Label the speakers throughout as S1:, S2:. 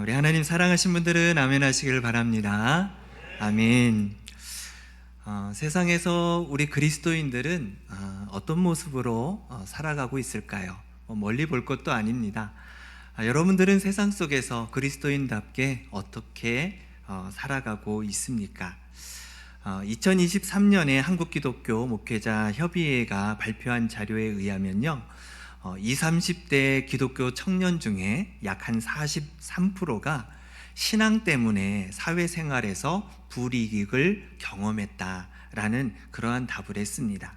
S1: 우리 하나님 사랑하신 분들은 아멘 하시길 바랍니다. 아멘. 세상에서 우리 그리스도인들은 어떤 모습으로 살아가고 있을까요? 멀리 볼 것도 아닙니다. 여러분들은 세상 속에서 그리스도인답게 어떻게 살아가고 있습니까? 2023년에 한국기독교 목회자 협의회가 발표한 자료에 의하면요, 20, 30대 기독교 청년 중에 약 한 43%가 신앙 때문에 사회생활에서 불이익을 경험했다라는 그러한 답을 했습니다.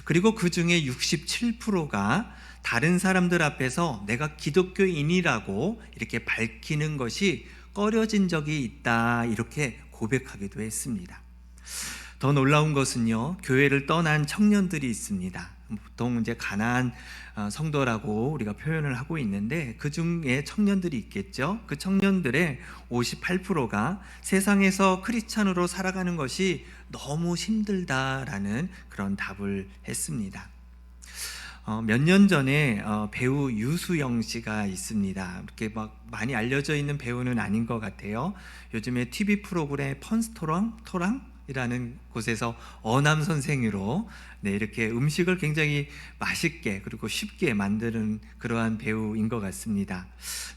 S1: 그리고 그 중에 67%가 다른 사람들 앞에서 내가 기독교인이라고 이렇게 밝히는 것이 꺼려진 적이 있다, 이렇게 고백하기도 했습니다. 더 놀라운 것은요, 교회를 떠난 청년들이 있습니다. 보통 이제 가난한 성도라고 우리가 표현을 하고 있는데, 그 중에 청년들이 있겠죠. 그 청년들의 58%가 세상에서 크리스찬으로 살아가는 것이 너무 힘들다라는 그런 답을 했습니다. 몇 년 전에 배우 유수영 씨가 있습니다. 이렇게 막 많이 알려져 있는 배우는 아닌 것 같아요. 요즘에 TV 프로그램 펀스토랑이라는 곳에서 어남 선생으로 이렇게 음식을 굉장히 맛있게 그리고 쉽게 만드는 그러한 배우인 것 같습니다.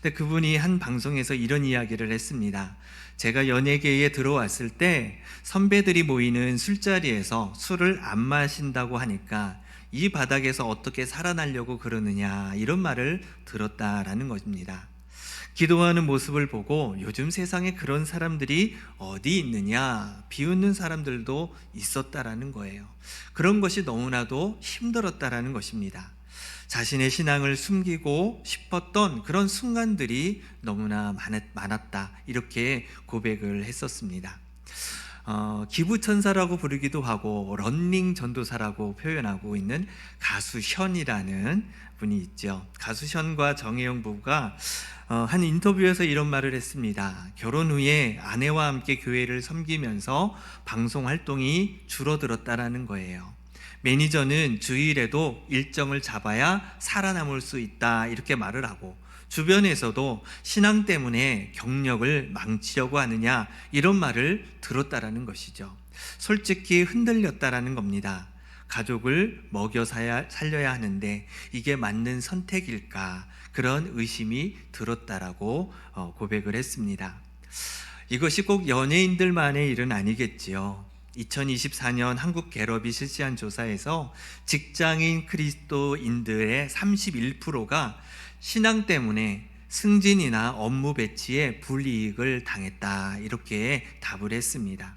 S1: 근데 그분이 한 방송에서 이런 이야기를 했습니다. 제가 연예계에 들어왔을 때 선배들이 모이는 술자리에서 술을 안 마신다고 하니까 이 바닥에서 어떻게 살아나려고 그러느냐, 이런 말을 들었다라는 것입니다. 기도하는 모습을 보고 요즘 세상에 그런 사람들이 어디 있느냐, 비웃는 사람들도 있었다라는 거예요. 그런 것이 너무나도 힘들었다라는 것입니다. 자신의 신앙을 숨기고 싶었던 그런 순간들이 너무나 많았다, 이렇게 고백을 했었습니다. 기부천사라고 부르기도 하고 런닝 전도사라고 표현하고 있는 가수 션이라는 분이 있죠. 가수 션과 정혜영 부부가 한 인터뷰에서 이런 말을 했습니다. 결혼 후에 아내와 함께 교회를 섬기면서 방송 활동이 줄어들었다라는 거예요. 매니저는 주일에도 일정을 잡아야 살아남을 수 있다, 이렇게 말을 하고, 주변에서도 신앙 때문에 경력을 망치려고 하느냐, 이런 말을 들었다라는 것이죠. 솔직히 흔들렸다라는 겁니다. 가족을 먹여 살려야 하는데 이게 맞는 선택일까, 그런 의심이 들었다라고 고백을 했습니다. 이것이 꼭 연예인들만의 일은 아니겠지요. 2024년 한국갤럽이 실시한 조사에서 직장인 그리스도인들의 31%가 신앙 때문에 승진이나 업무 배치에 불이익을 당했다, 이렇게 답을 했습니다.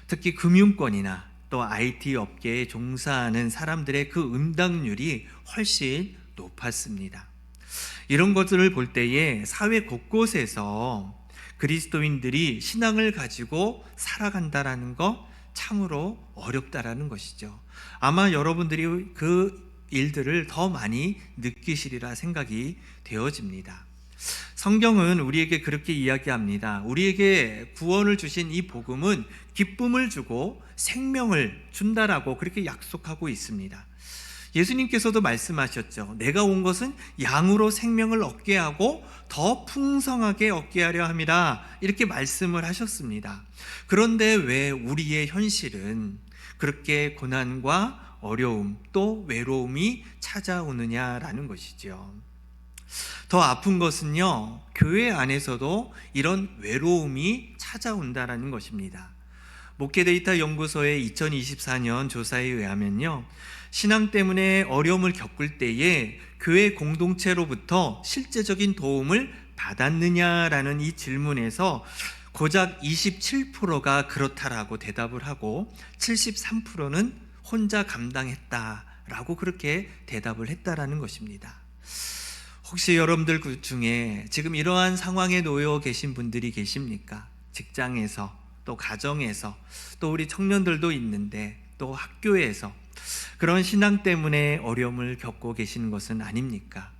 S1: 특히 금융권이나 또 IT 업계에 종사하는 사람들의 그 응답률이 훨씬 높았습니다. 이런 것들을 볼 때에 사회 곳곳에서 그리스도인들이 신앙을 가지고 살아간다라는 것, 참으로 어렵다라는 것이죠. 아마 여러분들이 그 일들을 더 많이 느끼시리라 생각이 되어집니다. 성경은 우리에게 그렇게 이야기합니다. 우리에게 구원을 주신 이 복음은 기쁨을 주고 생명을 준다라고 그렇게 약속하고 있습니다. 예수님께서도 말씀하셨죠. 내가 온 것은 양으로 생명을 얻게 하고 더 풍성하게 얻게 하려 함이라, 이렇게 말씀을 하셨습니다. 그런데 왜 우리의 현실은 그렇게 고난과 어려움 또 외로움이 찾아오느냐라는 것이죠. 더 아픈 것은요, 교회 안에서도 이런 외로움이 찾아온다라는 것입니다. 목회데이터 연구소의 2024년 조사에 의하면요, 신앙 때문에 어려움을 겪을 때에 교회 공동체로부터 실제적인 도움을 받았느냐라는 이 질문에서 고작 27%가 그렇다라고 대답을 하고 73%는 혼자 감당했다라고 그렇게 대답을 했다라는 것입니다. 혹시 여러분들 중에 지금 이러한 상황에 놓여 계신 분들이 계십니까? 직장에서, 또 가정에서, 또 우리 청년들도 있는데, 또 학교에서 그런 신앙 때문에 어려움을 겪고 계시는 것은 아닙니까?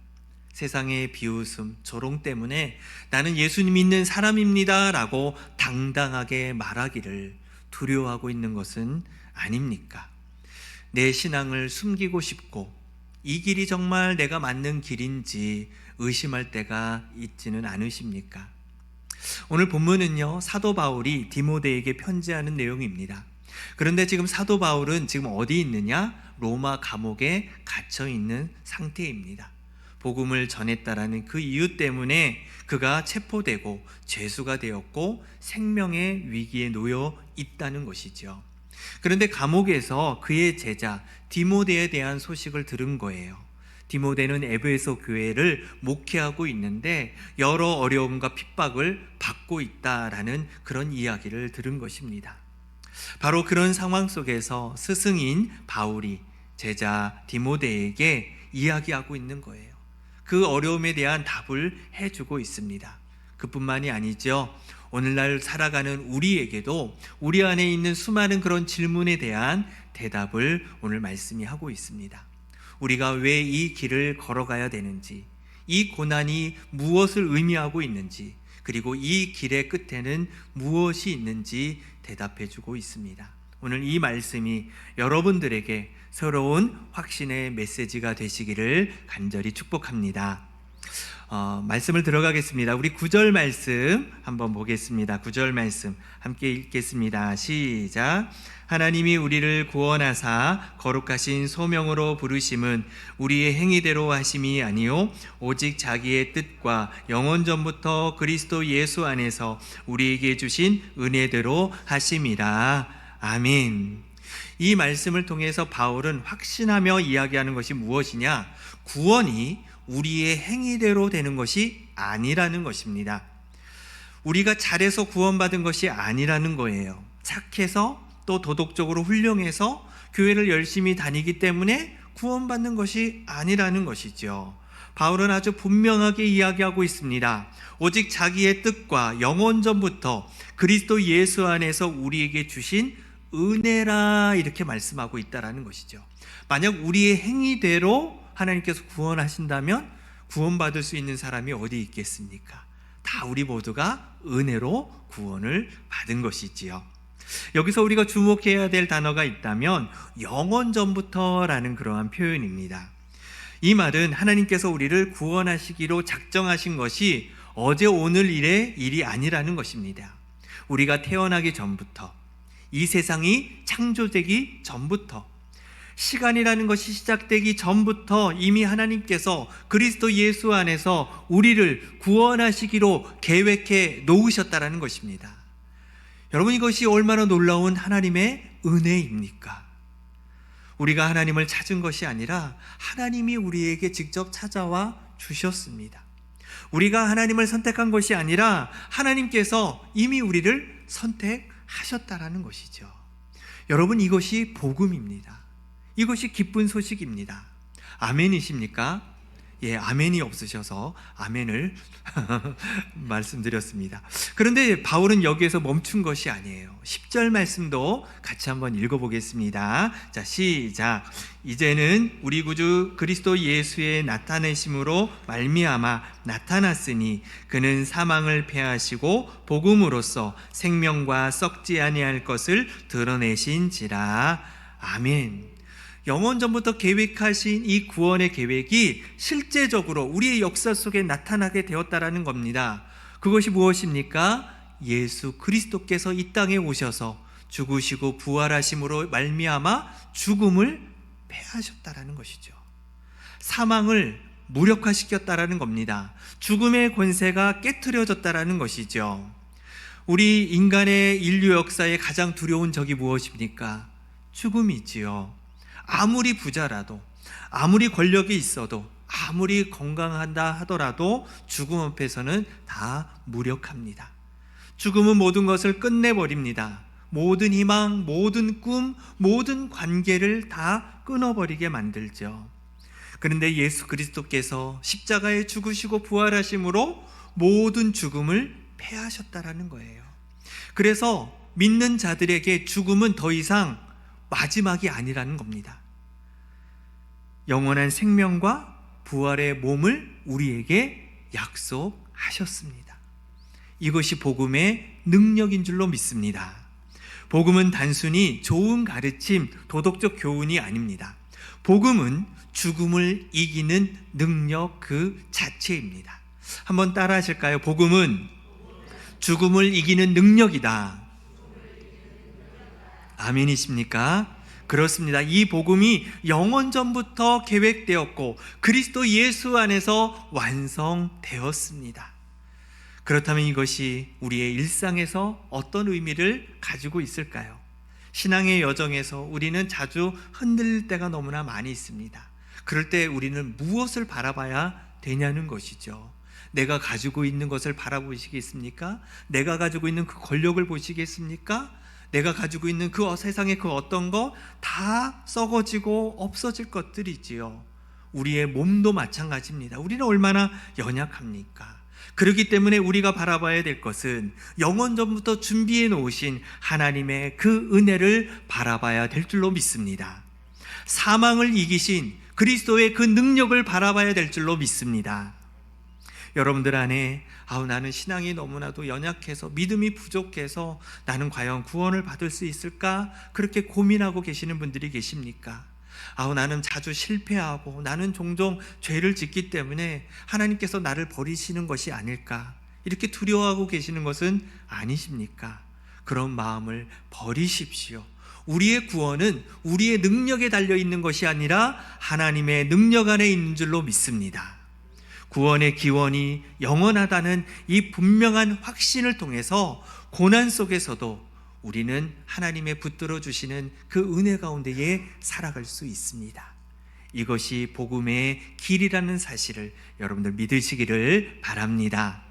S1: 세상의 비웃음, 조롱 때문에 나는 예수님 믿는 사람입니다 라고 당당하게 말하기를 두려워하고 있는 것은 아닙니까? 내 신앙을 숨기고 싶고 이 길이 정말 내가 맞는 길인지 의심할 때가 있지는 않으십니까? 오늘 본문은요, 사도 바울이 디모데에게 편지하는 내용입니다. 그런데 지금 사도 바울은 지금 어디 있느냐? 로마 감옥에 갇혀 있는 상태입니다. 복음을 전했다라는 그 이유 때문에 그가 체포되고 죄수가 되었고 생명의 위기에 놓여 있다는 것이죠. 그런데 감옥에서 그의 제자 디모데에 대한 소식을 들은 거예요. 디모데는 에베소 교회를 목회하고 있는데 여러 어려움과 핍박을 받고 있다라는 그런 이야기를 들은 것입니다. 바로 그런 상황 속에서 스승인 바울이 제자 디모데에게 이야기하고 있는 거예요. 그 어려움에 대한 답을 해주고 있습니다. 그뿐만이 아니죠. 오늘날 살아가는 우리에게도 우리 안에 있는 수많은 그런 질문에 대한 대답을 오늘 말씀이 하고 있습니다. 우리가 왜 이 길을 걸어가야 되는지, 이 고난이 무엇을 의미하고 있는지, 그리고 이 길의 끝에는 무엇이 있는지 대답해주고 있습니다. 오늘 이 말씀이 여러분들에게 새로운 확신의 메시지가 되시기를 간절히 축복합니다. 말씀을 들어가겠습니다. 우리 9절 말씀 한번 보겠습니다. 9절 말씀 함께 읽겠습니다. 시작. 하나님이 우리를 구원하사 거룩하신 소명으로 부르심은 우리의 행위대로 하심이 아니요 오직 자기의 뜻과 영원 전부터 그리스도 예수 안에서 우리에게 주신 은혜대로 하심이라. 아멘. 이 말씀을 통해서 바울은 확신하며 이야기하는 것이 무엇이냐? 구원이 우리의 행위대로 되는 것이 아니라는 것입니다. 우리가 잘해서 구원받은 것이 아니라는 거예요. 착해서 또 도덕적으로 훌륭해서 교회를 열심히 다니기 때문에 구원받는 것이 아니라는 것이죠. 바울은 아주 분명하게 이야기하고 있습니다. 오직 자기의 뜻과 영원 전부터 그리스도 예수 안에서 우리에게 주신 은혜라 이렇게 말씀하고 있다라는 것이죠. 만약 우리의 행위대로 하나님께서 구원하신다면 구원받을 수 있는 사람이 어디 있겠습니까? 다 우리 모두가 은혜로 구원을 받은 것이지요. 여기서 우리가 주목해야 될 단어가 있다면 영원 전부터라는 그러한 표현입니다. 이 말은 하나님께서 우리를 구원하시기로 작정하신 것이 어제 오늘 일의 일이 아니라는 것입니다. 우리가 태어나기 전부터, 이 세상이 창조되기 전부터, 시간이라는 것이 시작되기 전부터 이미 하나님께서 그리스도 예수 안에서 우리를 구원하시기로 계획해 놓으셨다라는 것입니다. 여러분, 이것이 얼마나 놀라운 하나님의 은혜입니까? 우리가 하나님을 찾은 것이 아니라 하나님이 우리에게 직접 찾아와 주셨습니다. 우리가 하나님을 선택한 것이 아니라 하나님께서 이미 우리를 선택하셨다라는 것이죠. 여러분, 이것이 복음입니다. 이것이 기쁜 소식입니다. 아멘이십니까? 예, 아멘이 없으셔서 아멘을 말씀드렸습니다. 그런데 바울은 여기에서 멈춘 것이 아니에요. 10절 말씀도 같이 한번 읽어보겠습니다. 자, 시작. 이제는 우리 구주 그리스도 예수의 나타내심으로 말미암아 나타났으니 그는 사망을 패하시고 복음으로써 생명과 썩지 아니할 것을 드러내신지라. 아멘. 영원 전부터 계획하신 이 구원의 계획이 실제적으로 우리의 역사 속에 나타나게 되었다라는 겁니다. 그것이 무엇입니까? 예수 그리스도께서 이 땅에 오셔서 죽으시고 부활하심으로 말미암아 죽음을 패하셨다라는 것이죠. 사망을 무력화시켰다라는 겁니다. 죽음의 권세가 깨트려졌다라는 것이죠. 우리 인간의 인류 역사의 가장 두려운 적이 무엇입니까? 죽음이지요. 아무리 부자라도, 아무리 권력이 있어도, 아무리 건강한다 하더라도 죽음 앞에서는 다 무력합니다. 죽음은 모든 것을 끝내버립니다. 모든 희망, 모든 꿈, 모든 관계를 다 끊어버리게 만들죠. 그런데 예수 그리스도께서 십자가에 죽으시고 부활하심으로 모든 죽음을 패하셨다라는 거예요. 그래서 믿는 자들에게 죽음은 더 이상 마지막이 아니라는 겁니다. 영원한 생명과 부활의 몸을 우리에게 약속하셨습니다. 이것이 복음의 능력인 줄로 믿습니다. 복음은 단순히 좋은 가르침, 도덕적 교훈이 아닙니다. 복음은 죽음을 이기는 능력 그 자체입니다. 한번 따라 하실까요? 복음은 죽음을 이기는 능력이다. 아멘이십니까? 그렇습니다. 이 복음이 영원 전부터 계획되었고 그리스도 예수 안에서 완성되었습니다. 그렇다면 이것이 우리의 일상에서 어떤 의미를 가지고 있을까요? 신앙의 여정에서 우리는 자주 흔들릴 때가 너무나 많이 있습니다. 그럴 때 우리는 무엇을 바라봐야 되냐는 것이죠. 내가 가지고 있는 것을 바라보시겠습니까? 내가 가지고 있는 그 권력을 보시겠습니까? 내가 가지고 있는 그 세상의 그 어떤 거 다 썩어지고 없어질 것들이지요. 우리의 몸도 마찬가지입니다. 우리는 얼마나 연약합니까? 그렇기 때문에 우리가 바라봐야 될 것은 영원 전부터 준비해 놓으신 하나님의 그 은혜를 바라봐야 될 줄로 믿습니다. 사망을 이기신 그리스도의 그 능력을 바라봐야 될 줄로 믿습니다. 여러분들 안에 나는 신앙이 너무나도 연약해서 믿음이 부족해서 나는 과연 구원을 받을 수 있을까? 그렇게 고민하고 계시는 분들이 계십니까? 나는 자주 실패하고 나는 종종 죄를 짓기 때문에 하나님께서 나를 버리시는 것이 아닐까? 이렇게 두려워하고 계시는 것은 아니십니까? 그런 마음을 버리십시오. 우리의 구원은 우리의 능력에 달려있는 것이 아니라 하나님의 능력 안에 있는 줄로 믿습니다. 구원의 기원이 영원하다는 이 분명한 확신을 통해서 고난 속에서도 우리는 하나님의 붙들어 주시는 그 은혜 가운데에 살아갈 수 있습니다. 이것이 복음의 길이라는 사실을 여러분들 믿으시기를 바랍니다.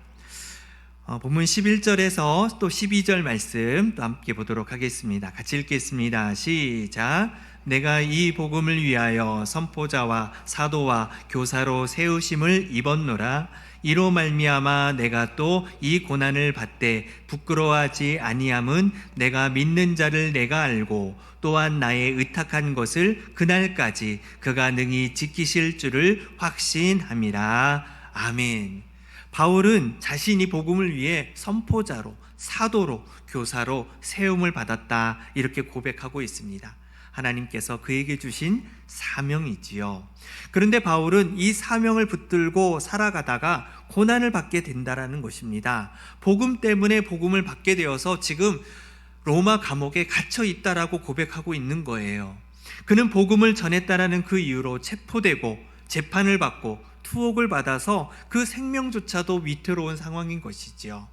S1: 본문 11절에서 또 12절 말씀 또 함께 보도록 하겠습니다. 같이 읽겠습니다. 시작. 내가 이 복음을 위하여 선포자와 사도와 교사로 세우심을 입었노라. 이로 말미암아 내가 또 이 고난을 받되 부끄러워하지 아니함은 내가 믿는 자를 내가 알고 또한 나의 의탁한 것을 그날까지 그가 능히 지키실 줄을 확신함이라. 아멘. 바울은 자신이 복음을 위해 선포자로, 사도로, 교사로 세움을 받았다 이렇게 고백하고 있습니다. 하나님께서 그에게 주신 사명이지요. 그런데 바울은 이 사명을 붙들고 살아가다가 고난을 받게 된다라는 것입니다. 복음 때문에 복음을 받게 되어서 지금 로마 감옥에 갇혀 있다라고 고백하고 있는 거예요. 그는 복음을 전했다라는 그 이유로 체포되고 재판을 받고 투옥을 받아서 그 생명조차도 위태로운 상황인 것이지요.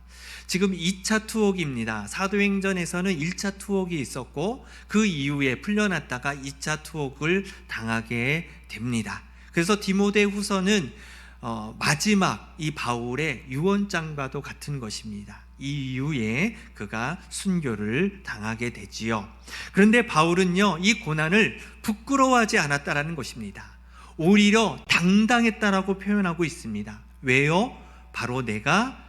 S1: 지금 2차 투옥입니다. 사도행전에서는 1차 투옥이 있었고 그 이후에 풀려났다가 2차 투옥을 당하게 됩니다. 그래서 디모데후서는 마지막 이 바울의 유언장과도 같은 것입니다. 이 이후에 그가 순교를 당하게 되지요. 그런데 바울은요, 이 고난을 부끄러워하지 않았다라는 것입니다. 오히려 당당했다라고 표현하고 있습니다. 왜요? 바로 내가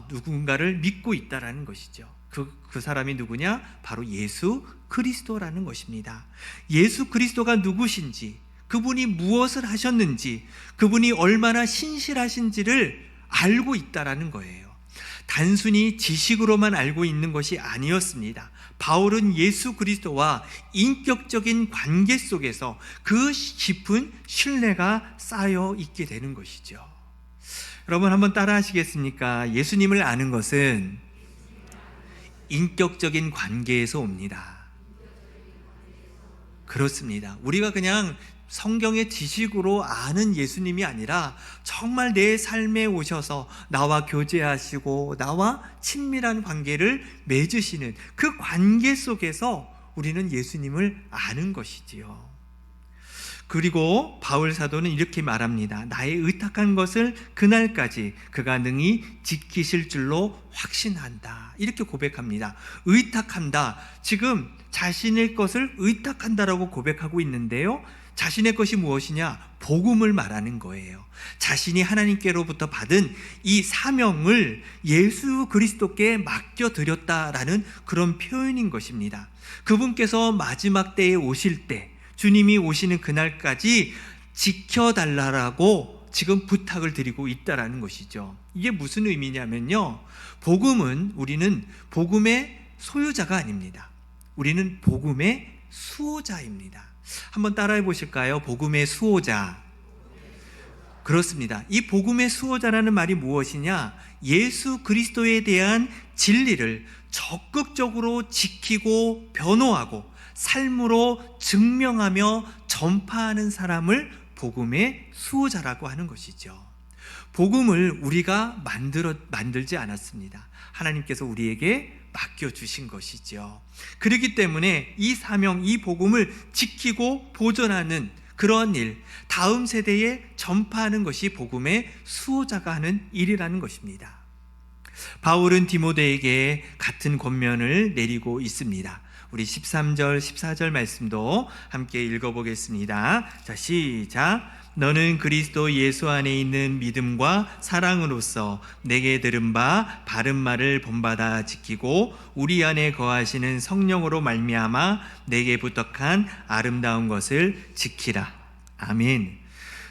S1: 누군가를 믿고 있다라는 것이죠. 그 사람이 누구냐? 바로 예수 그리스도라는 것입니다. 예수 그리스도가 누구신지, 그분이 무엇을 하셨는지, 그분이 얼마나 신실하신지를 알고 있다라는 거예요. 단순히 지식으로만 알고 있는 것이 아니었습니다. 바울은 예수 그리스도와 인격적인 관계 속에서 그 깊은 신뢰가 쌓여 있게 되는 것이죠. 여러분 한번 따라 하시겠습니까? 예수님을 아는 것은 인격적인 관계에서 옵니다. 그렇습니다. 우리가 그냥 성경의 지식으로 아는 예수님이 아니라 정말 내 삶에 오셔서 나와 교제하시고 나와 친밀한 관계를 맺으시는 그 관계 속에서 우리는 예수님을 아는 것이지요. 그리고 바울 사도는 이렇게 말합니다. 나의 의탁한 것을 그날까지 그가 능히 지키실 줄로 확신한다. 이렇게 고백합니다. 의탁한다. 지금 자신의 것을 의탁한다라고 고백하고 있는데요. 자신의 것이 무엇이냐? 복음을 말하는 거예요. 자신이 하나님께로부터 받은 이 사명을 예수 그리스도께 맡겨드렸다라는 그런 표현인 것입니다. 그분께서 마지막 때에 오실 때, 주님이 오시는 그날까지 지켜달라고 지금 부탁을 드리고 있다라는 것이죠. 이게 무슨 의미냐면요, 복음은 우리는 복음의 소유자가 아닙니다. 우리는 복음의 수호자입니다. 한번 따라해 보실까요? 복음의 수호자. 그렇습니다. 이 복음의 수호자라는 말이 무엇이냐? 예수 그리스도에 대한 진리를 적극적으로 지키고 변호하고 삶으로 증명하며 전파하는 사람을 복음의 수호자라고 하는 것이죠. 복음을 우리가 만들지 않았습니다. 하나님께서 우리에게 맡겨주신 것이죠. 그렇기 때문에 이 사명, 이 복음을 지키고 보존하는 그런 일, 다음 세대에 전파하는 것이 복음의 수호자가 하는 일이라는 것입니다. 바울은 디모데에게 같은 권면을 내리고 있습니다. 우리 13절, 14절 말씀도 함께 읽어보겠습니다. 자, 시작. 너는 그리스도 예수 안에 있는 믿음과 사랑으로서 내게 들은 바 바른 말을 본받아 지키고 우리 안에 거하시는 성령으로 말미암아 내게 부탁한 아름다운 것을 지키라. 아멘.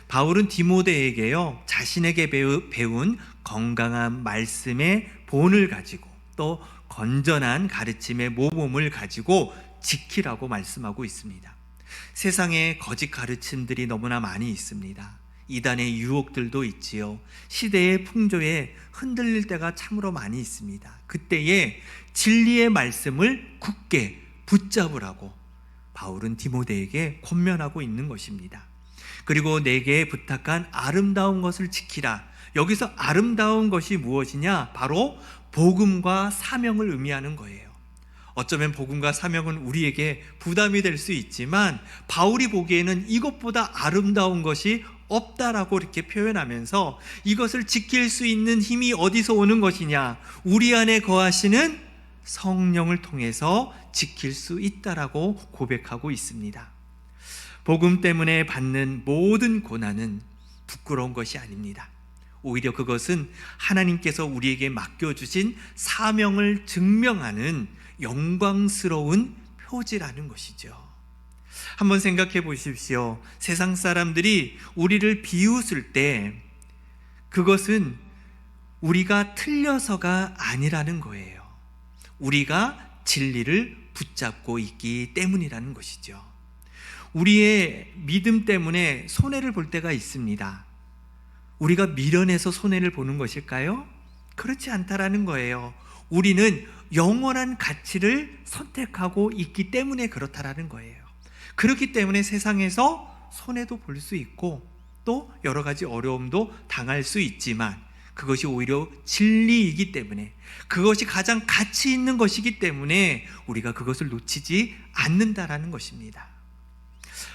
S1: 바울은 디모데에게요, 자신에게 배운 건강한 말씀의 본을 가지고 또 건전한 가르침의 모범을 가지고 지키라고 말씀하고 있습니다. 세상에 거짓 가르침들이 너무나 많이 있습니다. 이단의 유혹들도 있지요. 시대의 풍조에 흔들릴 때가 참으로 많이 있습니다. 그때에 진리의 말씀을 굳게 붙잡으라고 바울은 디모데에게 권면하고 있는 것입니다. 그리고 내게 부탁한 아름다운 것을 지키라. 여기서 아름다운 것이 무엇이냐? 바로 복음과 사명을 의미하는 거예요. 어쩌면 복음과 사명은 우리에게 부담이 될 수 있지만 바울이 보기에는 이것보다 아름다운 것이 없다라고 이렇게 표현하면서 이것을 지킬 수 있는 힘이 어디서 오는 것이냐? 우리 안에 거하시는 성령을 통해서 지킬 수 있다라고 고백하고 있습니다. 복음 때문에 받는 모든 고난은 부끄러운 것이 아닙니다. 오히려 그것은 하나님께서 우리에게 맡겨주신 사명을 증명하는 영광스러운 표지라는 것이죠. 한번 생각해 보십시오. 세상 사람들이 우리를 비웃을 때 그것은 우리가 틀려서가 아니라는 거예요. 우리가 진리를 붙잡고 있기 때문이라는 것이죠. 우리의 믿음 때문에 손해를 볼 때가 있습니다. 우리가 미련해서 손해를 보는 것일까요? 그렇지 않다라는 거예요. 우리는 영원한 가치를 선택하고 있기 때문에 그렇다라는 거예요. 그렇기 때문에 세상에서 손해도 볼 수 있고 또 여러 가지 어려움도 당할 수 있지만 그것이 오히려 진리이기 때문에, 그것이 가장 가치 있는 것이기 때문에 우리가 그것을 놓치지 않는다라는 것입니다.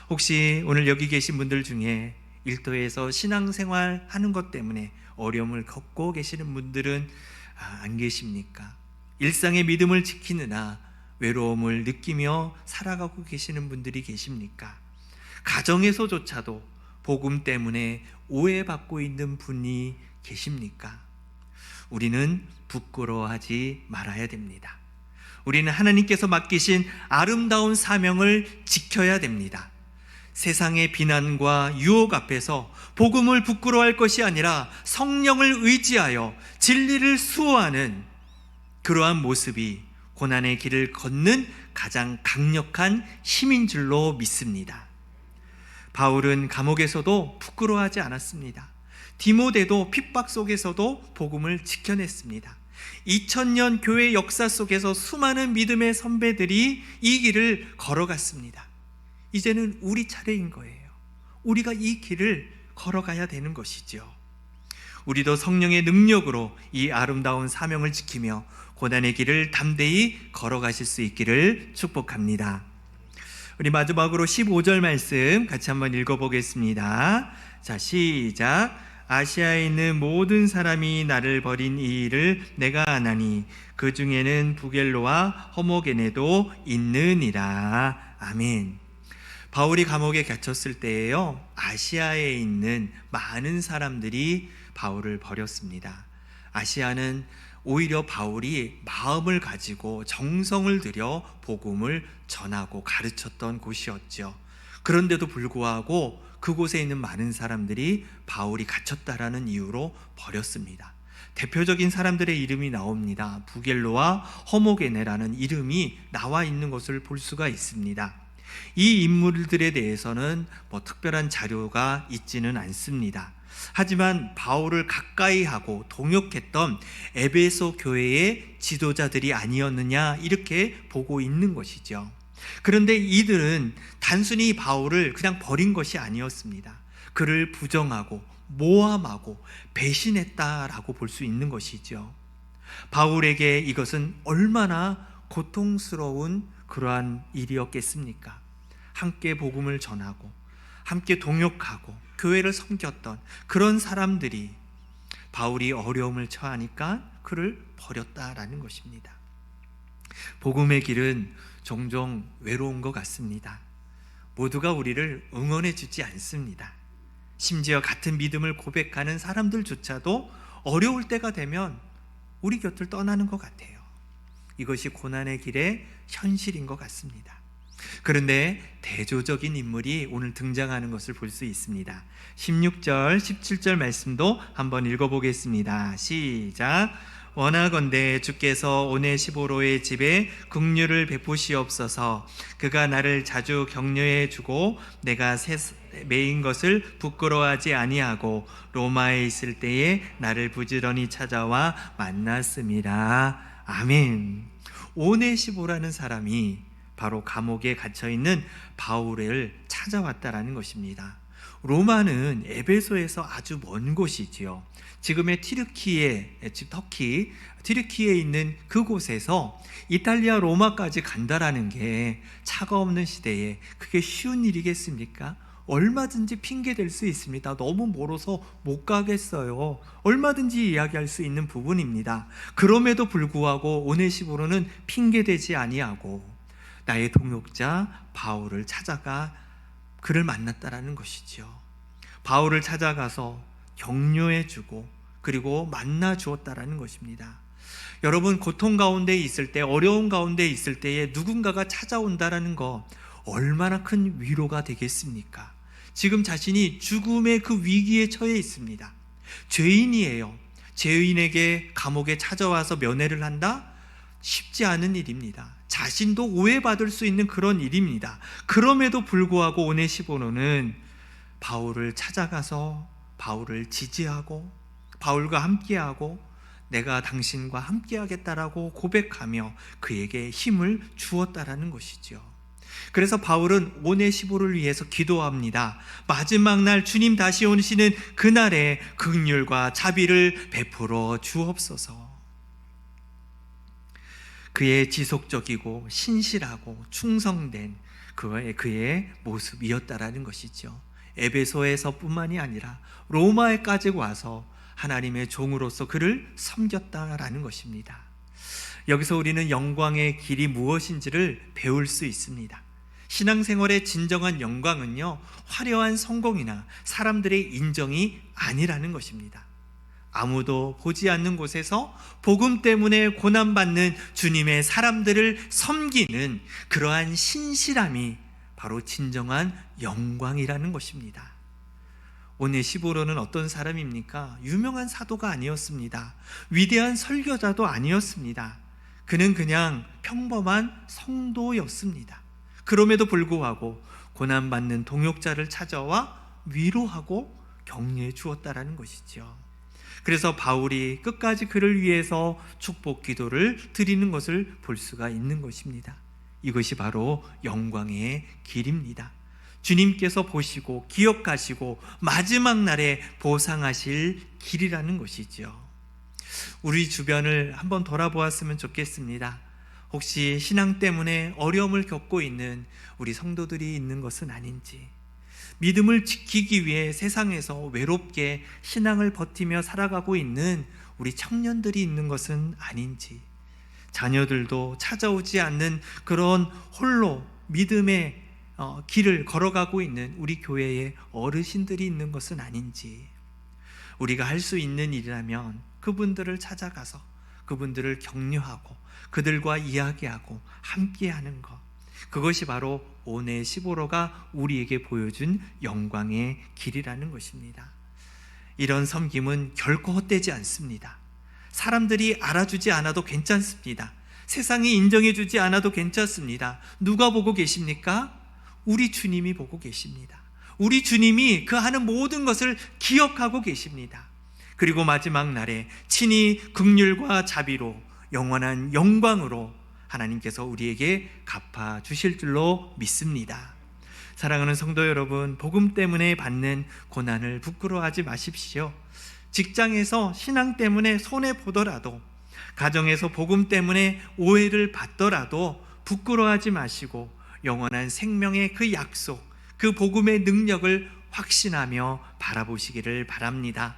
S1: 혹시 오늘 여기 계신 분들 중에 일터에서 신앙생활 하는 것 때문에 어려움을 겪고 계시는 분들은 안 계십니까? 일상의 믿음을 지키느라 외로움을 느끼며 살아가고 계시는 분들이 계십니까? 가정에서조차도 복음 때문에 오해받고 있는 분이 계십니까? 우리는 부끄러워하지 말아야 됩니다. 우리는 하나님께서 맡기신 아름다운 사명을 지켜야 됩니다. 세상의 비난과 유혹 앞에서 복음을 부끄러워할 것이 아니라 성령을 의지하여 진리를 수호하는 그러한 모습이 고난의 길을 걷는 가장 강력한 힘인 줄로 믿습니다. 바울은 감옥에서도 부끄러워하지 않았습니다. 디모데도 핍박 속에서도 복음을 지켜냈습니다. 2000년 교회 역사 속에서 수많은 믿음의 선배들이 이 길을 걸어갔습니다. 이제는 우리 차례인 거예요. 우리가 이 길을 걸어가야 되는 것이죠. 우리도 성령의 능력으로 이 아름다운 사명을 지키며 고난의 길을 담대히 걸어가실 수 있기를 축복합니다. 우리 마지막으로 15절 말씀 같이 한번 읽어보겠습니다. 자, 시작. 아시아에 있는 모든 사람이 나를 버린 이 일을 내가 아나니 그 중에는 부겔로와 허모게네도 있느니라. 아멘. 바울이 감옥에 갇혔을 때에요, 아시아에 있는 많은 사람들이 바울을 버렸습니다. 아시아는 오히려 바울이 마음을 가지고 정성을 들여 복음을 전하고 가르쳤던 곳이었죠. 그런데도 불구하고 그곳에 있는 많은 사람들이 바울이 갇혔다라는 이유로 버렸습니다. 대표적인 사람들의 이름이 나옵니다. 부겔로와 허모게네라는 이름이 나와 있는 것을 볼 수가 있습니다. 이 인물들에 대해서는 특별한 자료가 있지는 않습니다. 하지만 바울을 가까이 하고 동역했던 에베소 교회의 지도자들이 아니었느냐, 이렇게 보고 있는 것이죠. 그런데 이들은 단순히 바울을 그냥 버린 것이 아니었습니다. 그를 부정하고 모함하고 배신했다라고 볼 수 있는 것이죠. 바울에게 이것은 얼마나 고통스러운 그러한 일이었겠습니까? 함께 복음을 전하고 함께 동역하고 교회를 섬겼던 그런 사람들이 바울이 어려움을 처하니까 그를 버렸다라는 것입니다. 복음의 길은 종종 외로운 것 같습니다. 모두가 우리를 응원해 주지 않습니다. 심지어 같은 믿음을 고백하는 사람들조차도 어려울 때가 되면 우리 곁을 떠나는 것 같아요. 이것이 고난의 길의 현실인 것 같습니다. 그런데 대조적인 인물이 오늘 등장하는 것을 볼 수 있습니다. 16절, 17절 말씀도 한번 읽어보겠습니다. 시작. 원하건대 주께서 오네시보로의 집에 긍휼을 베푸시옵소서. 그가 나를 자주 격려해 주고 내가 매인 것을 부끄러워하지 아니하고 로마에 있을 때에 나를 부지런히 찾아와 만났습니다. 아멘. 오네시보라는 사람이 바로 감옥에 gat혀있는 바울을 찾아왔다라는 것입니다. 로마는 에베소에서 아주 먼 곳이지요. 지금의 터키 튀르키에 있는 그곳에서 이탈리아 로마까지 간다라는 게 차가 없는 시대에 그게 쉬운 일이겠습니까? 얼마든지 핑계 댈 수 있습니다. 너무 멀어서 못 가겠어요. 얼마든지 이야기할 수 있는 부분입니다. 그럼에도 불구하고 오네시보로는 핑계 대지 아니하고 나의 동역자 바울을 찾아가 그를 만났다라는 것이죠. 바울을 찾아가서 격려해주고 그리고 만나 주었다라는 것입니다. 여러분, 고통 가운데 있을 때, 어려운 가운데 있을 때에 누군가가 찾아온다라는 거 얼마나 큰 위로가 되겠습니까? 지금 자신이 죽음의 그 위기에 처해 있습니다. 죄인이에요. 죄인에게 감옥에 찾아와서 면회를 한다? 쉽지 않은 일입니다. 자신도 오해받을 수 있는 그런 일입니다. 그럼에도 불구하고 오네시보로는 바울을 찾아가서 바울을 지지하고 바울과 함께하고 내가 당신과 함께하겠다라고 고백하며 그에게 힘을 주었다라는 것이죠. 그래서 바울은 오네시보를 위해서 기도합니다. 마지막 날 주님 다시 오시는 그날에 긍휼과 자비를 베풀어 주옵소서. 그의 지속적이고 신실하고 충성된 그의 모습이었다라는 것이죠. 에베소에서뿐만이 아니라 로마에까지 와서 하나님의 종으로서 그를 섬겼다라는 것입니다. 여기서 우리는 영광의 길이 무엇인지를 배울 수 있습니다. 신앙생활의 진정한 영광은요, 화려한 성공이나 사람들의 인정이 아니라는 것입니다. 아무도 보지 않는 곳에서 복음 때문에 고난받는 주님의 사람들을 섬기는 그러한 신실함이 바로 진정한 영광이라는 것입니다. 오네시보로는 어떤 사람입니까? 유명한 사도가 아니었습니다. 위대한 설교자도 아니었습니다. 그는 그냥 평범한 성도였습니다. 그럼에도 불구하고 고난받는 동역자를 찾아와 위로하고 격려해 주었다라는 것이죠. 그래서 바울이 끝까지 그를 위해서 축복 기도를 드리는 것을 볼 수가 있는 것입니다. 이것이 바로 영광의 길입니다. 주님께서 보시고 기억하시고 마지막 날에 보상하실 길이라는 것이죠. 우리 주변을 한번 돌아보았으면 좋겠습니다. 혹시 신앙 때문에 어려움을 겪고 있는 우리 성도들이 있는 것은 아닌지, 믿음을 지키기 위해 세상에서 외롭게 신앙을 버티며 살아가고 있는 우리 청년들이 있는 것은 아닌지, 자녀들도 찾아오지 않는 그런 홀로 믿음의 길을 걸어가고 있는 우리 교회의 어르신들이 있는 것은 아닌지, 우리가 할 수 있는 일이라면 그분들을 찾아가서 그분들을 격려하고 그들과 이야기하고 함께하는 것, 그것이 바로 오네시보로가 우리에게 보여준 영광의 길이라는 것입니다. 이런 섬김은 결코 헛되지 않습니다. 사람들이 알아주지 않아도 괜찮습니다. 세상이 인정해주지 않아도 괜찮습니다. 누가 보고 계십니까? 우리 주님이 보고 계십니다. 우리 주님이 그 하는 모든 것을 기억하고 계십니다. 그리고 마지막 날에 친히 긍휼과 자비로 영원한 영광으로 하나님께서 우리에게 갚아 주실 줄로 믿습니다. 사랑하는 성도 여러분, 복음 때문에 받는 고난을 부끄러워하지 마십시오. 직장에서 신앙 때문에 손해보더라도, 가정에서 복음 때문에 오해를 받더라도 부끄러워하지 마시고 영원한 생명의 그 약속, 그 복음의 능력을 확신하며 바라보시기를 바랍니다.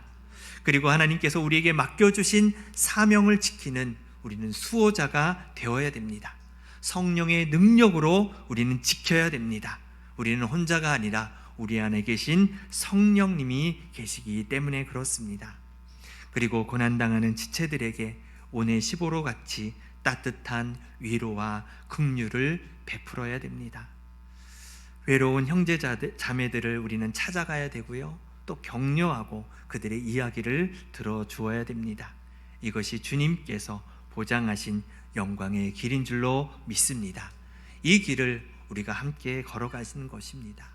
S1: 그리고 하나님께서 우리에게 맡겨주신 사명을 지키는 우리는 수호자가 되어야 됩니다. 성령의 능력으로 우리는 지켜야 됩니다. 우리는 혼자가 아니라 우리 안에 계신 성령님이 계시기 때문에 그렇습니다. 그리고 고난당하는 지체들에게 오네시보로 같이 따뜻한 위로와 긍휼을 베풀어야 됩니다. 외로운 형제자매들을 우리는 찾아가야 되고요, 또 격려하고 그들의 이야기를 들어주어야 됩니다. 이것이 주님께서 보장하신 영광의 길인 줄로 믿습니다. 이 길을 우리가 함께 걸어가시는 것입니다.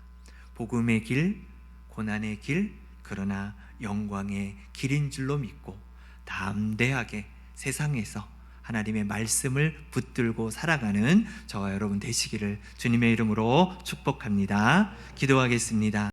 S1: 복음의 길, 고난의 길, 그러나 영광의 길인 줄로 믿고 담대하게 세상에서 하나님의 말씀을 붙들고 살아가는 저와 여러분 되시기를 주님의 이름으로 축복합니다. 기도하겠습니다.